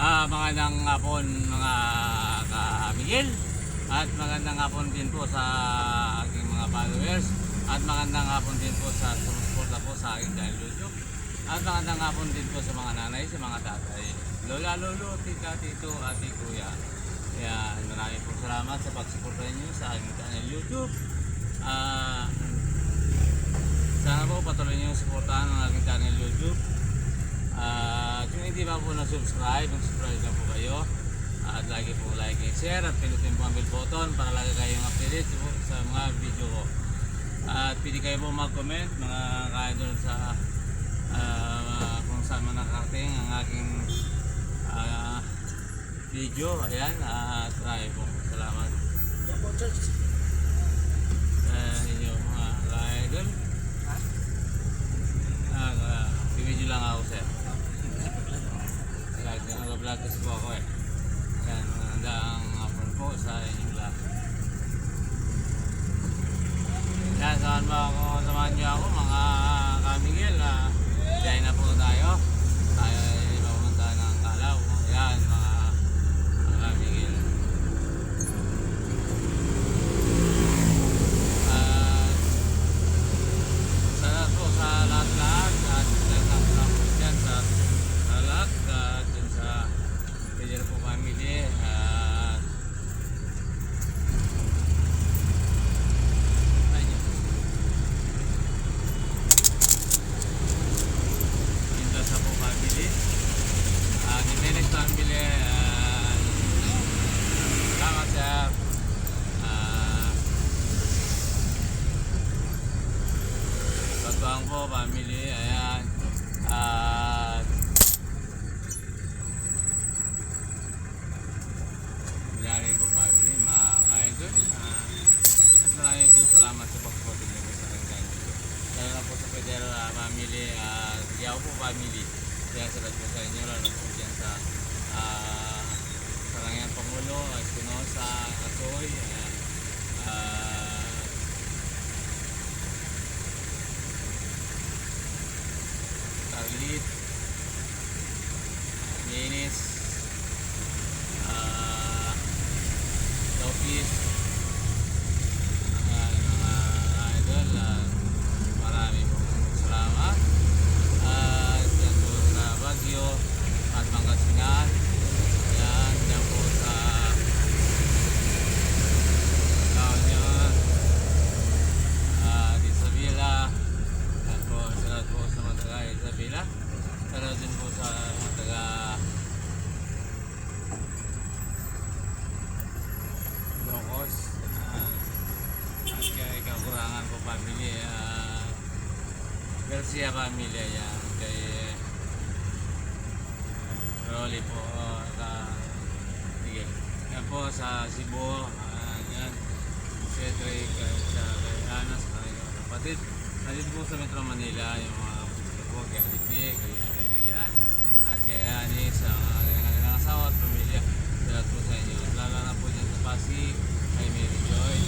Magandang hapon mga ka-Miguel, at magandang hapon din po sa aking mga followers, at magandang hapon din po sa sumusuporta po sa aking channel YouTube, at magandang hapon din po sa mga nanay, sa mga tatay, lola, lolo, tita, tito, ate, kuya. Kaya maraming po salamat sa pagsuporta niyo sa aking channel YouTube. Sana po patuloy niyo suportahan ang aking channel YouTube. Kung hindi pa po na-subscribe, mag-subscribe na po kayo. At lagi po like and share, at pinutin po ang bell button para lagi kayong updated sa mga video ko. At pwede kayo po mag-comment mga ka-idol sa kung saan man nakarating ang aking video. Ayan, at maraming po salamat sa inyo mga ka-idol. Video lang ako, sir. Nag-vlog kasi po ako eh. Yan, magandang hapon po sa inyong lahat. Yan, samahan niyo ako mga ka-Miguel. Diyan na po tayo. Tayo ay pumunta ng Kalaw. Yan, mga ka-Miguel. Sana po sa lahat-lahat at lang po dyan sa lahat at dyan sa Pedro po family at Indosa po family at Jimenez family. Salamat sir. Batuang po family. Ayan, at Bilari po family, mga ka-idol. Maraming pong salamat sa pagsuporta niyo sa aking channel. Lalo na po sa Pedro family, Yao po family. Kaya salat po sa inyo, lalo po dyan sa Sarangyan Pangulo, Espinosa, Kasoy, Carlit, Minis, Lopis. Mga idol, marami pong salamat. Dyan po sa Baguio at Pangasinan. Dyan po sa La Union, Isabela. Dyan po salamat po sa mga taga Isabela. Salamat din po sa mga taga Locos. At kay Kakurangan po family, Garcia family. Yan, kay Rolly po, sige. Yan po sa Cebu. Yan, Cedric, sa kay Anas, kay kapatid. Nandito po sa Metro Manila yung mga po kay Alipi, kay Rian, at kay Anis, ang kanilang asawa at pamilya. Salamat po sa inyo. Lalo na po dyan sa Pasig, kay Mary Joy.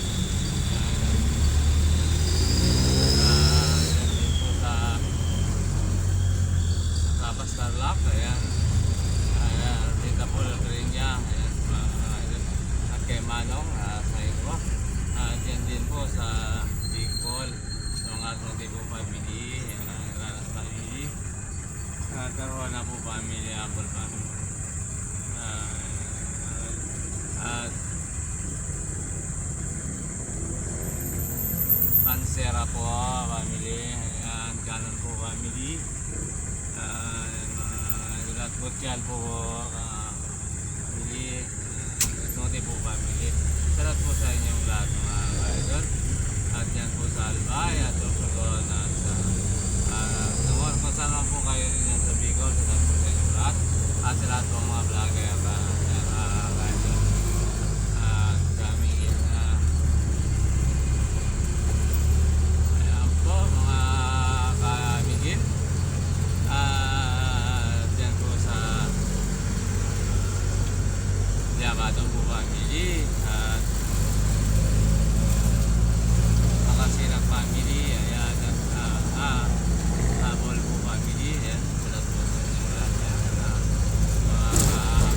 Yan din po sa Kapas Tarlac. Ayan, Rita po rin niya. Ayan, at kay Manong sa Igwa. At yan din po sa Bicol, sa mga Trotipo family, Ranas family, Caruana po family, Apple family, at Pansera po family. Ayan, Canon po family, Gulat Butial po family, Note po family. Salamat po sa inyong lahat mga idol. At yan po sa Albay at Orsogon at kung saan po kayo rin yan sa Bicol. Salamat po sa inyong lahat at sa lahat po mga vlogger idol. At kami ayan po mga ka-Miguel. Dyan po sa Diamadong po family at Makasilang family. Ayan, at Bol po family. Ayan, salamat po sa inyong lahat. Mga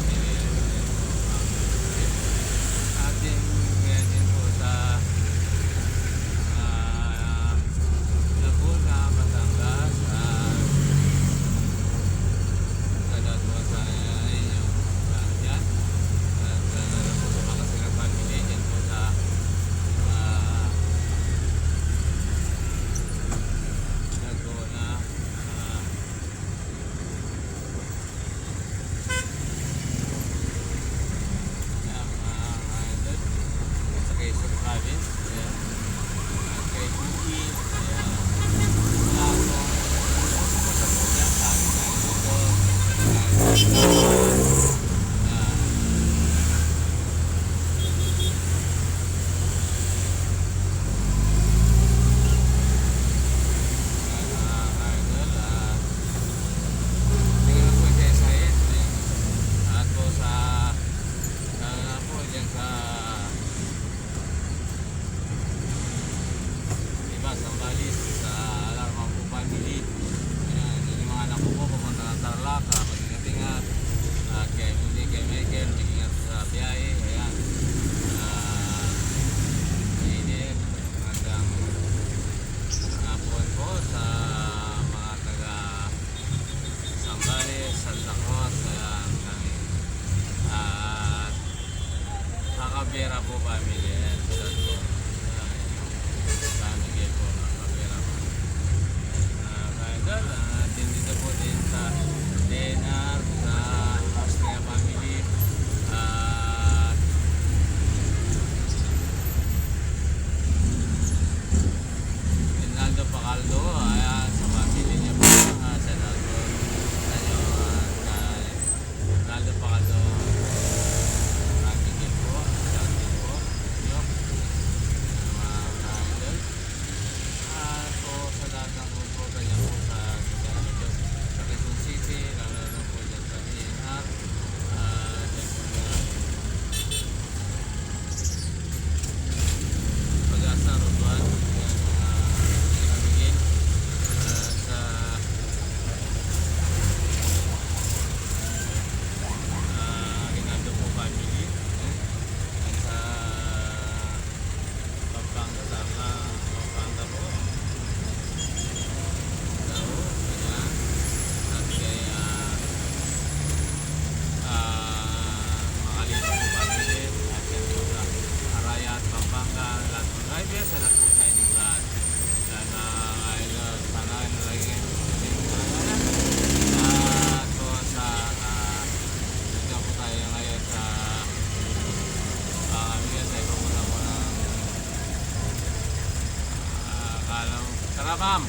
Tara, ma'am.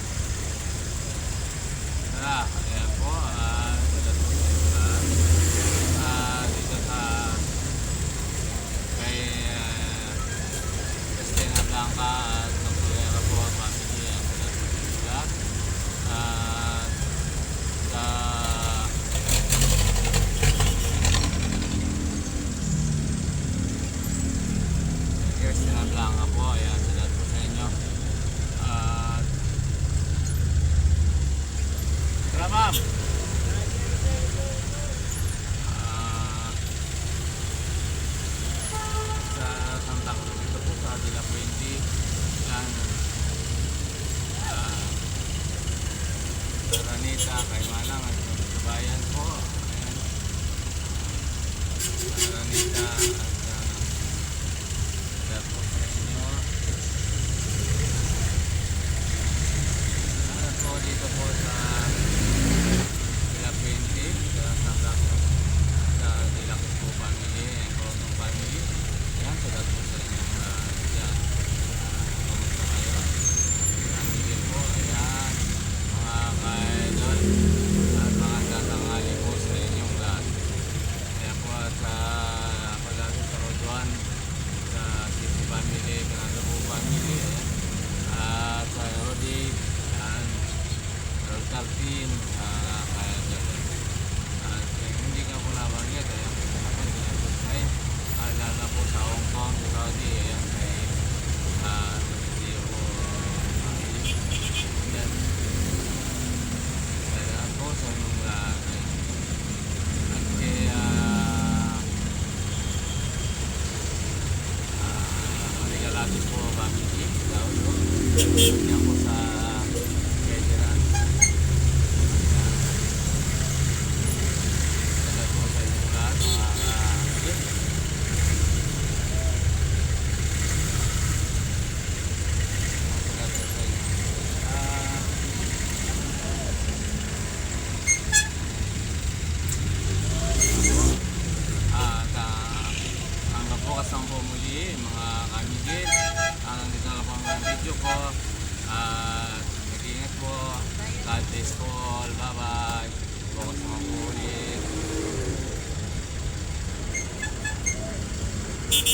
Tara, ayan po. Salat po sa inyo lahat. Dito sa kay Christina Blanca at Doctorera po family. Ayan, salat po sa inyo lahat. Sa Christina Blanca po. Ayan, salat po sa inyo. Tara, ma'am. Sa Santa Cruz ito po sa De La Fuente. Yan. Sa Ranita, kay Manang, at sa bayan po. Ayan. Sa Ranita at po sa inyo. At po dito po sa De La Fuente, sa Santa Cruz, sa De La Cruz po family, and Crotong family. Ayan, sa po sa inyong dyan. Kamusta kayo? Family po, ayan. Mga ka-idol at mga tatangali po sa inyong lahat. Ayan po at sa pag-asa sa Roduan, sa City family, Canada po family, ayan. At sa Rodi, ayan. Rotal team, ka-idol. At hindi ka po nabanggit, ayan. Ako, sinasustay. Lalo po sa Hong Kong, sa Saudi, ayan. Kay hindi po ayan. Kaya po sa inyong lahat. At kaya Regalados po family. Daw po. Yan po sa veteran. Kaya po sa inyong lahat. Hanggang bukas ang po muli mga kamigil. Nandito na lang po ang video ko. Mag-ingat po. God bless po.